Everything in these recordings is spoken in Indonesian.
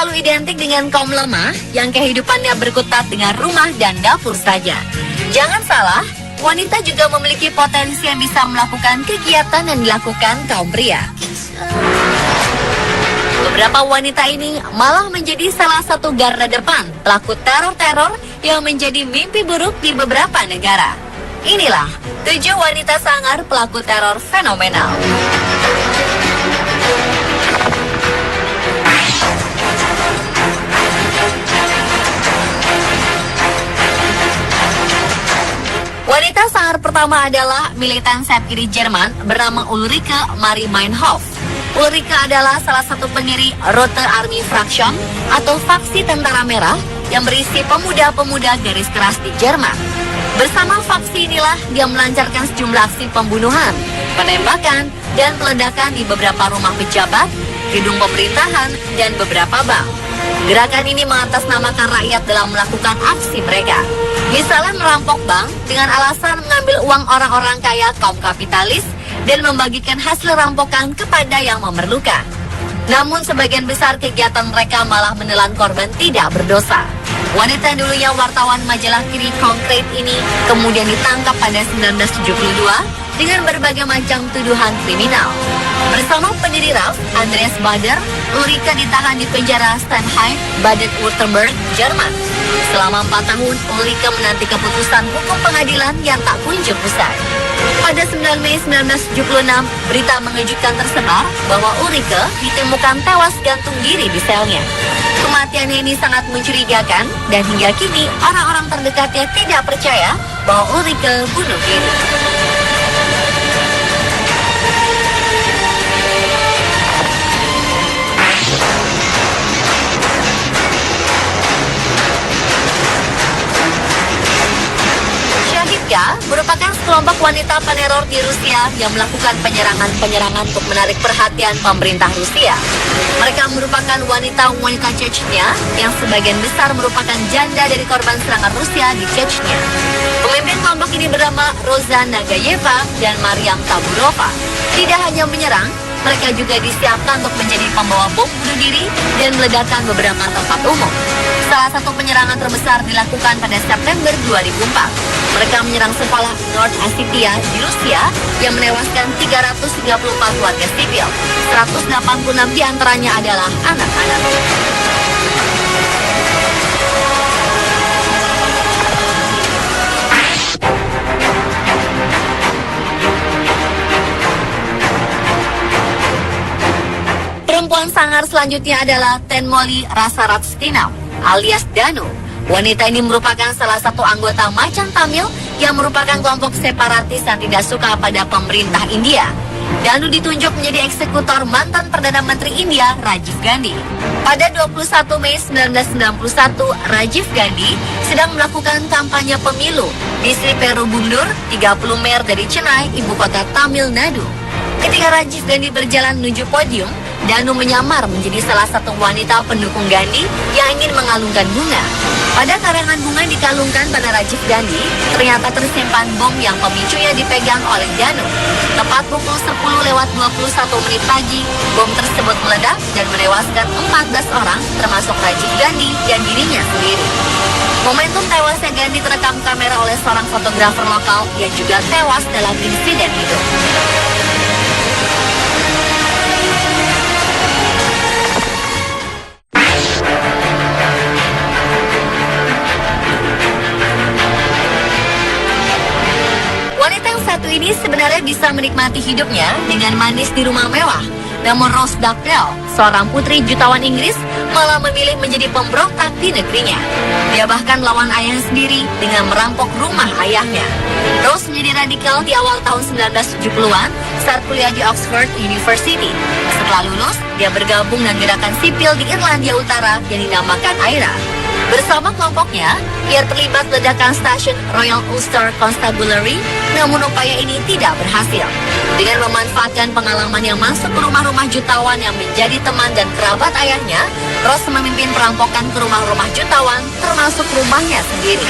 selalu identik dengan kaum lemah yang kehidupannya berkutat dengan rumah dan dapur saja. Jangan salah, wanita juga memiliki potensi yang bisa melakukan kegiatan yang dilakukan kaum pria. Beberapa wanita ini malah menjadi salah satu garda depan pelaku teror-teror yang menjadi mimpi buruk di beberapa negara. Inilah 7 wanita sangar pelaku teror fenomenal. Wanita sangar pertama adalah militan sayap kiri Jerman bernama Ulrike Marie Meinhof. Ulrike adalah salah satu pendiri Rote Army Fraction atau faksi tentara merah yang berisi pemuda-pemuda garis keras di Jerman. Bersama faksi inilah dia melancarkan sejumlah aksi pembunuhan, penembakan, dan peledakan di beberapa rumah pejabat, gedung pemerintahan, dan beberapa bank. Gerakan ini mengatasnamakan rakyat dalam melakukan aksi mereka. Misalnya merampok bank dengan alasan mengambil uang orang-orang kaya kaum kapitalis dan membagikan hasil rampokan kepada yang memerlukan. Namun sebagian besar kegiatan mereka malah menelan korban tidak berdosa. Wanita yang dulunya wartawan majalah kiri konkret ini kemudian ditangkap pada 1972 dengan berbagai macam tuduhan kriminal. Bersama pendiri RAF, Andreas Bader, Ulrike ditahan di penjara Steinheim, Baden-Württemberg, Jerman. Selama 4 tahun, Ulrike menanti keputusan hukum pengadilan yang tak kunjung usai. Pada 9 Mei 1976, berita mengejutkan tersebar bahwa Ulrike ditemukan tewas gantung diri di selnya. Kematiannya ini sangat mencurigakan dan hingga kini orang-orang terdekatnya tidak percaya bahwa Ulrike bunuh diri. Merupakan sekelompok wanita peneror di Rusia yang melakukan penyerangan untuk menarik perhatian pemerintah Rusia. Mereka merupakan wanita-wanita Chechnya yang sebagian besar merupakan janda dari korban serangan Rusia di Chechnya. Pemimpin kelompok ini bernama Roza Nagayeva dan Mariam Taburova. Tidak hanya menyerang, mereka juga disiapkan untuk menjadi pembawa bom bunuh diri dan meledakkan beberapa tempat umum. Salah satu penyerangan terbesar dilakukan pada September 2004. Mereka menyerang sekolah North Ossetia di Rusia yang menewaskan 334 warga sipil. 186 diantaranya adalah anak-anak. Perempuan sangar selanjutnya adalah Tenmoli Rasaratskinam alias Danu. Wanita ini merupakan salah satu anggota Macan Tamil yang merupakan kelompok separatis yang tidak suka pada pemerintah India. Danu ditunjuk menjadi eksekutor mantan Perdana Menteri India Rajiv Gandhi. Pada 21 Mei 1991, Rajiv Gandhi sedang melakukan kampanye pemilu di Sri Perumbudur, 30 mil dari Chennai, ibu kota Tamil Nadu. Ketika Rajiv Gandhi berjalan menuju podium, Danu menyamar menjadi salah satu wanita pendukung Gandhi yang ingin mengalungkan bunga. Pada karangan bunga dikalungkan pada Rajiv Gandhi, ternyata tersimpan bom yang pemicunya dipegang oleh Danu. Tepat pukul 10:21 pagi, bom tersebut meledak dan menewaskan 14 orang, termasuk Rajiv Gandhi dan dirinya sendiri. Momentum tewasnya Gandhi terekam kamera oleh seorang fotografer lokal yang juga tewas dalam insiden itu. Ini sebenarnya bisa menikmati hidupnya dengan manis di rumah mewah. Namun Rose Duckdale, seorang putri jutawan Inggris, malah memilih menjadi pemberontak di negerinya. Dia bahkan melawan ayahnya sendiri dengan merampok rumah ayahnya. Rose menjadi radikal di awal tahun 1970-an saat kuliah di Oxford University. Setelah lulus, dia bergabung dengan gerakan sipil di Irlandia Utara yang dinamakan IRA. Bersama kelompoknya, ia terlibat ledakan stasiun Royal Ulster Constabulary, namun upaya ini tidak berhasil. Dengan memanfaatkan pengalaman yang masuk ke rumah-rumah jutawan yang menjadi teman dan kerabat ayahnya, Ross memimpin perampokan ke rumah-rumah jutawan, termasuk rumahnya sendiri.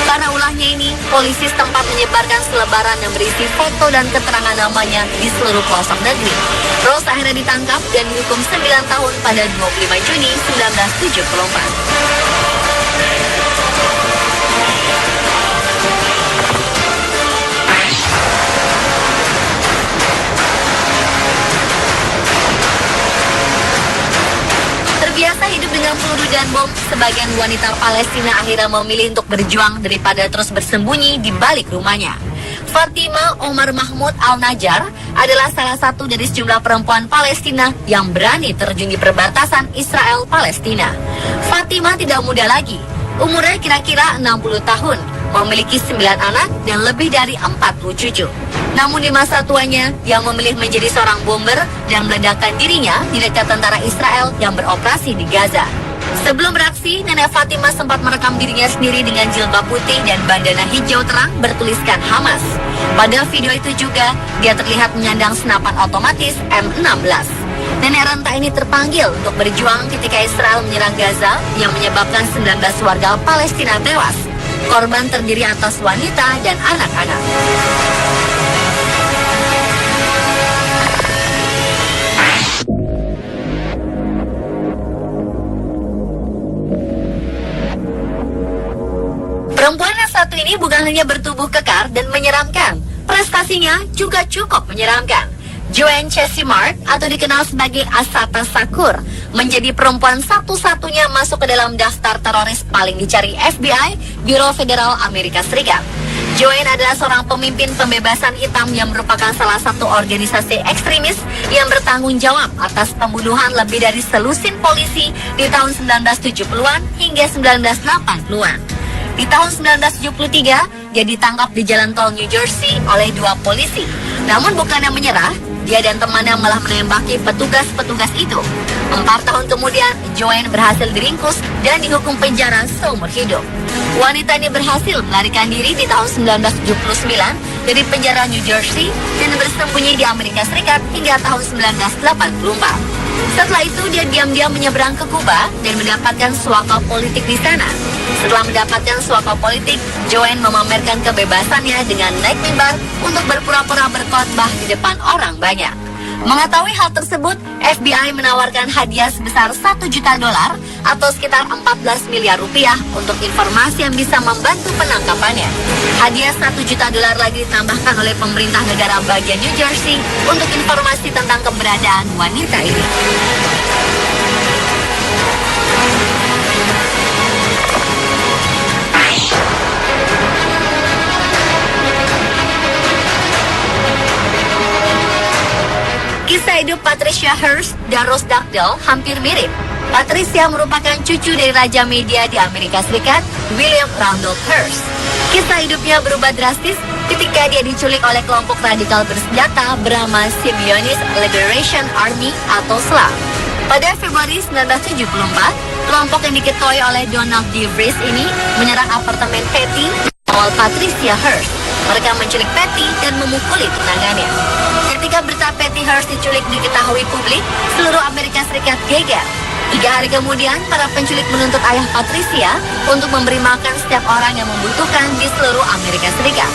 Karena ulahnya ini, polisi setempat menyebarkan selebaran yang berisi foto dan keterangan namanya di seluruh pelosok negeri. Ross akhirnya ditangkap dan dihukum 9 tahun pada 25 Juni 1974. Terbiasa hidup dengan peluru dan bom, sebagian wanita Palestina akhirnya memilih untuk berjuang daripada terus bersembunyi di balik rumahnya. Fatima Omar Mahmud Al-Najjar adalah salah satu dari sejumlah perempuan Palestina yang berani terjun di perbatasan Israel-Palestina. Fatima tidak muda lagi, umurnya kira-kira 60 tahun, memiliki 9 anak dan lebih dari 40 cucu. Namun di masa tuanya, dia memilih menjadi seorang bomber dan meledakkan dirinya di dekat tentara Israel yang beroperasi di Gaza. Sebelum beraksi, nenek Fatima sempat merekam dirinya sendiri dengan jilbab putih dan bandana hijau terang bertuliskan Hamas. Pada video itu juga, dia terlihat menyandang senapan otomatis M16. Nenek renta ini terpanggil untuk berjuang ketika Israel menyerang Gaza yang menyebabkan 19 warga Palestina tewas. Korban terdiri atas wanita dan anak-anak. Perempuan yang satu ini bukan hanya bertubuh kekar dan menyeramkan, prestasinya juga cukup menyeramkan. Joanne Chesimard, atau dikenal sebagai Assata Shakur, menjadi perempuan satu-satunya masuk ke dalam daftar teroris paling dicari FBI, Biro Federal Amerika Serikat. Joanne adalah seorang pemimpin pembebasan hitam yang merupakan salah satu organisasi ekstremis yang bertanggung jawab atas pembunuhan lebih dari selusin polisi di tahun 1970-an hingga 1980-an. Di tahun 1973, dia ditangkap di jalan tol New Jersey oleh 2 polisi. Namun bukannya menyerah, dia dan temannya malah menembaki petugas-petugas itu. 4 tahun kemudian, Joanne berhasil diringkus dan dihukum penjara seumur hidup. Wanita ini berhasil melarikan diri di tahun 1979 dari penjara New Jersey dan bersembunyi di Amerika Serikat hingga tahun 1984. Setelah itu, dia diam-diam menyeberang ke Kuba dan mendapatkan suaka politik di sana. Setelah mendapatkan suaka politik, Joanne memamerkan kebebasannya dengan naik mimbar untuk berpura-pura berkhotbah di depan orang banyak. Mengetahui hal tersebut, FBI menawarkan hadiah sebesar $1 juta atau sekitar 14 miliar rupiah untuk informasi yang bisa membantu penangkapannya. Hadiah $1 juta lagi ditambahkan oleh pemerintah negara bagian New Jersey untuk informasi tentang keberadaan wanita ini. Kisah hidup Patricia Hearst dan Rose Dugdale hampir mirip. Patricia merupakan cucu dari Raja Media di Amerika Serikat, William Randolph Hearst. Kisah hidupnya berubah drastis ketika dia diculik oleh kelompok radikal bersenjata bernama Symbionese Liberation Army atau SLA. Pada Februari 1974, kelompok yang diketuai oleh Donald D. Vries ini menyerang apartemen Patty awal Patricia Hearst. Mereka menculik Patty dan memukuli tunangannya. Ketika berita Patty Hearst diculik diketahui publik, seluruh Amerika Serikat geger. 3 hari kemudian, para penculik menuntut ayah Patricia untuk memberi makan setiap orang yang membutuhkan di seluruh Amerika Serikat.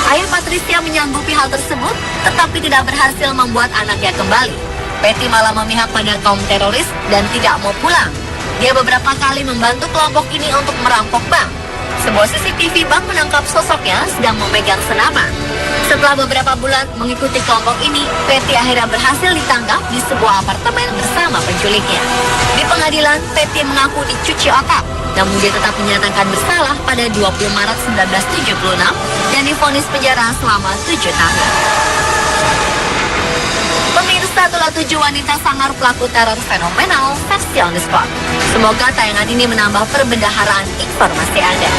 Ayah Patricia menyanggupi hal tersebut, tetapi tidak berhasil membuat anaknya kembali. Patty malah memihak pada kaum teroris dan tidak mau pulang. Dia beberapa kali membantu kelompok ini untuk merampok bank. Sebuah CCTV bank menangkap sosoknya sedang memegang senapan. Setelah beberapa bulan mengikuti kelompok ini, Patty akhirnya berhasil ditangkap di sebuah apartemen bersama penculiknya. Di pengadilan, Patty mengaku dicuci otak, namun dia tetap dinyatakan bersalah pada 20 Maret 1976 dan divonis penjara selama 7 tahun. Pemirsa, itulah 7 wanita sangar pelaku teror fenomenal versi on the spot. Semoga tayangan ini menambah perbendaharaan informasi Anda.